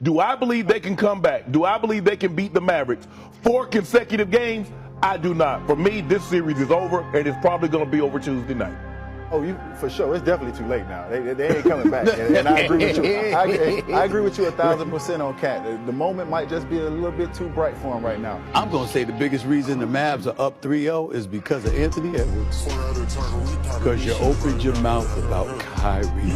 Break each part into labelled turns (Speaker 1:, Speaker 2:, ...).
Speaker 1: Do I believe they can come back? Do I believe they can beat the Mavericks 4 consecutive games? I do not. For me, this series is over, and it's probably going to be over Tuesday night.
Speaker 2: Oh, for sure. It's definitely too late now. They ain't coming back. And I agree with you. I agree with you 1,000% on Cat. The moment might just be a little bit too bright for him right now.
Speaker 3: I'm going to say the biggest reason the Mavs are up 3-0 is because of Anthony Edwards. Because you opened your mouth about Kyrie.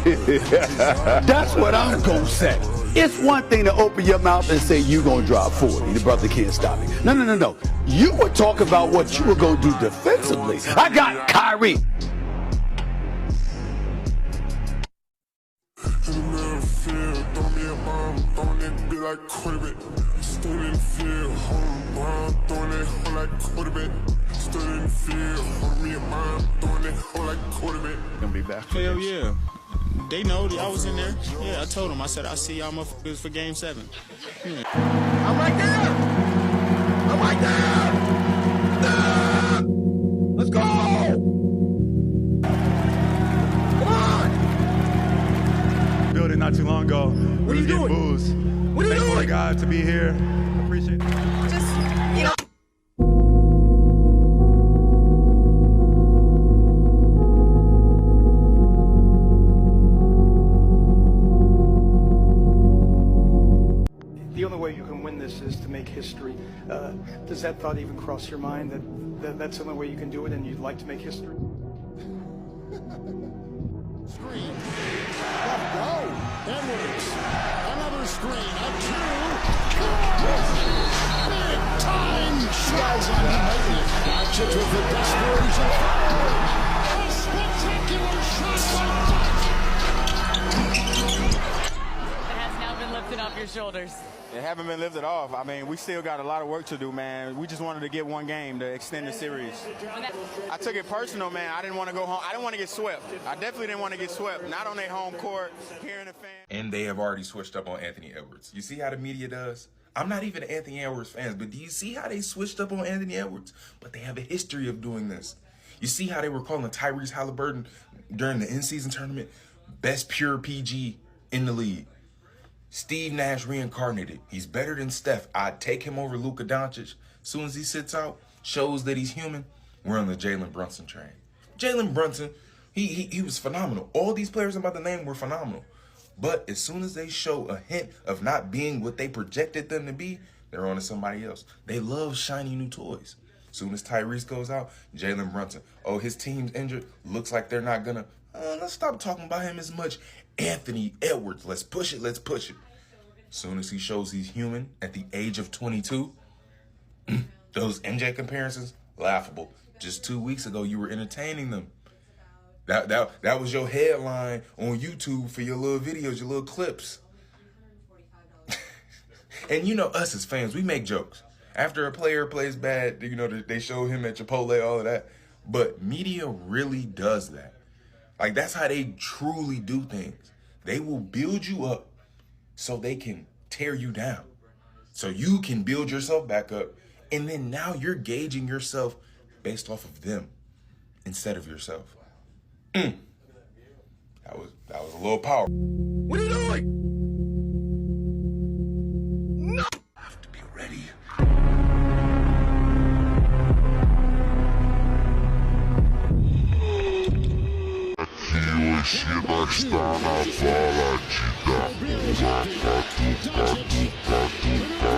Speaker 3: That's what I'm going to say. It's one thing to open your mouth and say you're going to drop 40. The brother can't stop me. No. You were talking about what you were going to do defensively. I got Kyrie.
Speaker 4: Like quarterback, stood in the field, holding bomb, throwing that hole like quarterback. Stood in the field, holding me a bomb, throwing that hole like quarterback.
Speaker 2: Gonna be back.
Speaker 5: Hell yeah. They know that I was in there. Yeah, I told them. I said, I'll see y'all motherfuckers for game 7. Yeah.
Speaker 4: I'm right there! I'm right there! Ah! Let's go! Come on!
Speaker 6: Building not too long ago.
Speaker 4: What are you doing?
Speaker 6: Booze.
Speaker 4: What are you
Speaker 6: Thankful
Speaker 4: doing?
Speaker 6: to God to be here. Appreciate it.
Speaker 7: Just, you know.
Speaker 8: The only way you can win this is to make history. Does that thought even cross your mind that that's the only way you can do it and you'd like to make history?
Speaker 4: Screen. Let's go. Edwards. Another screen. A 2. Big time shots on the making. Gotcha with the desperation. A spectacular shot like that.
Speaker 7: It has now been lifted off your shoulders.
Speaker 5: It haven't been lifted off. I mean, we still got a lot of work to do, man. We just wanted to get one game to extend the series. I took it personal, man. I didn't want to go home. I didn't want to get swept. I definitely didn't want to get swept. Not on their home court, hearing the fans.
Speaker 9: And they have already switched up on Anthony Edwards. You see how the media does? I'm not even Anthony Edwards fans, but do you see how they switched up on Anthony Edwards? But they have a history of doing this. You see how they were calling Tyrese Halliburton during the in-season tournament best pure PG in the league. Steve Nash reincarnated. He's better than Steph. I'd take him over Luka Doncic. As soon as he sits out, shows that he's human, we're on the Jalen Brunson train. Jalen Brunson, he was phenomenal. All these players I'm about to name were phenomenal. But as soon as they show a hint of not being what they projected them to be, they're on to somebody else. They love shiny new toys. As soon as Tyrese goes out, Jalen Brunson. Oh, his team's injured. Looks like they're not gonna. Let's stop talking about him as much. Anthony Edwards, let's push it, let's push it. As soon as he shows he's human at the age of 22, those MJ comparisons, laughable. Just 2 weeks ago, you were entertaining them. That was your headline on YouTube for your little videos, your little clips. And you know us as fans, we make jokes. After a player plays bad, you know, they show him at Chipotle, all of that. But media really does that. Like, that's how they truly do things. They will build you up so they can tear you down. So you can build yourself back up. And then now you're gauging yourself based off of them instead of yourself. That was a little powerful.
Speaker 4: What are you doing? No!
Speaker 9: I have to be ready.
Speaker 4: Hoje nós está na bala de dar
Speaker 10: It's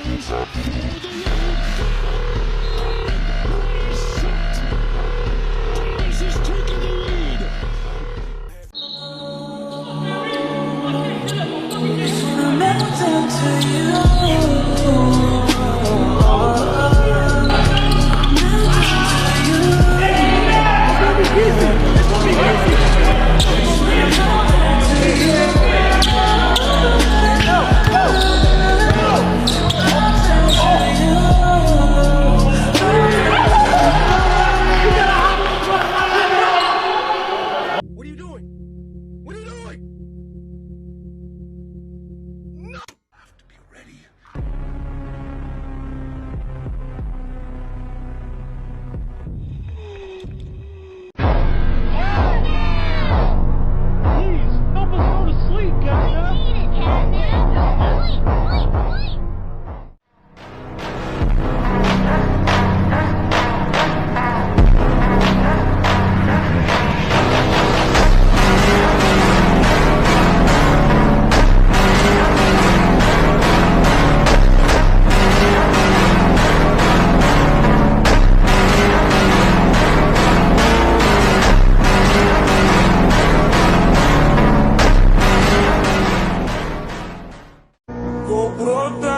Speaker 10: gonna be easy.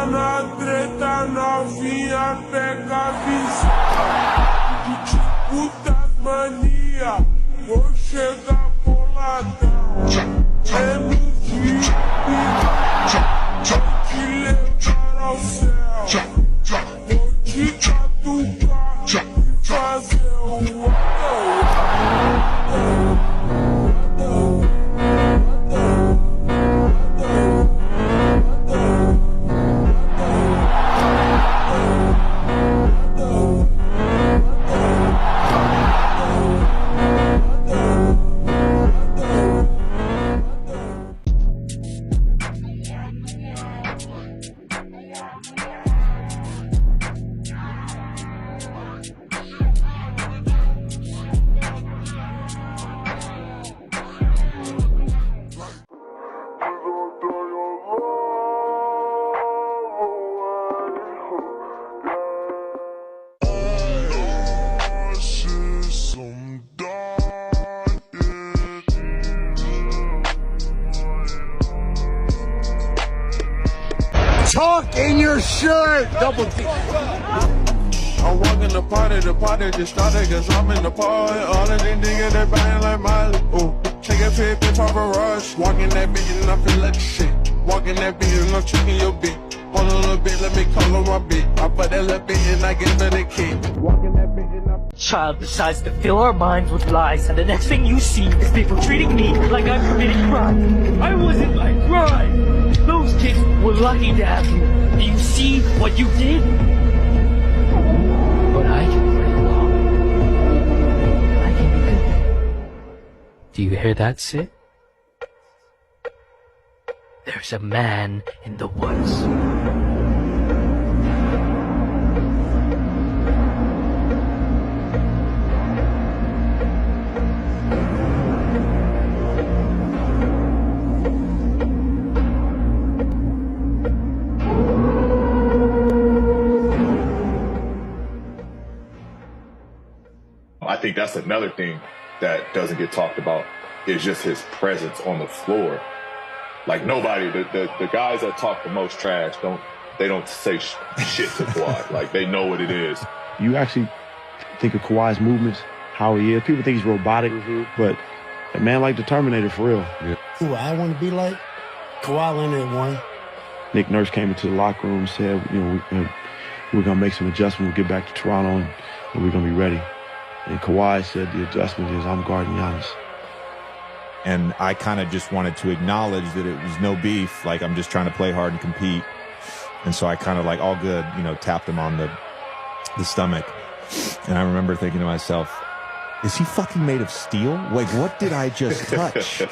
Speaker 4: na treta, novinha pega a visão. Putas mania, vou chegar boladão. É no dia, vou te levar ao céu. Vou te catucar e fazer um
Speaker 3: Talk in your shirt! Double D.
Speaker 4: I'm walking the party just started cause I'm in the party. All of these niggas they buying like Miley. Ooh, take a pic, bitch off a rush. Walking that bitch and I feel like shit. Walking that bitch and I'm checking your beat. Hold on a little bit, let me call on my beat. I put that little bitch and I get to the key. Walking that bitch and I...
Speaker 10: Child decides to fill our minds with lies, and the next thing you see is people treating me like I'm committing crime. I wasn't like crime. Those kids were lucky to have you. Do you see what you did? But I can play along. I can be good. Do you hear that, Sid? There's a man in the woods.
Speaker 11: I think that's another thing that doesn't get talked about is just his presence on the floor. Like nobody, the guys that talk the most trash don't say shit to Kawhi. Like they know what it is.
Speaker 12: You actually think of Kawhi's movements, how he is. People think he's robotic, but a man like the Terminator for real.
Speaker 13: Yeah. Who I want to be like? Kawhi Leonard one.
Speaker 12: Nick Nurse came into the locker room and said, we're gonna make some adjustments. We'll get back to Toronto and we're gonna be ready. And Kawhi said the adjustment is I'm guarding Giannis.
Speaker 14: And I kind of just wanted to acknowledge that it was no beef. Like, I'm just trying to play hard and compete. And so I kind of like, all good, tapped him on the stomach. And I remember thinking to myself, is he fucking made of steel? Like, what did I just touch?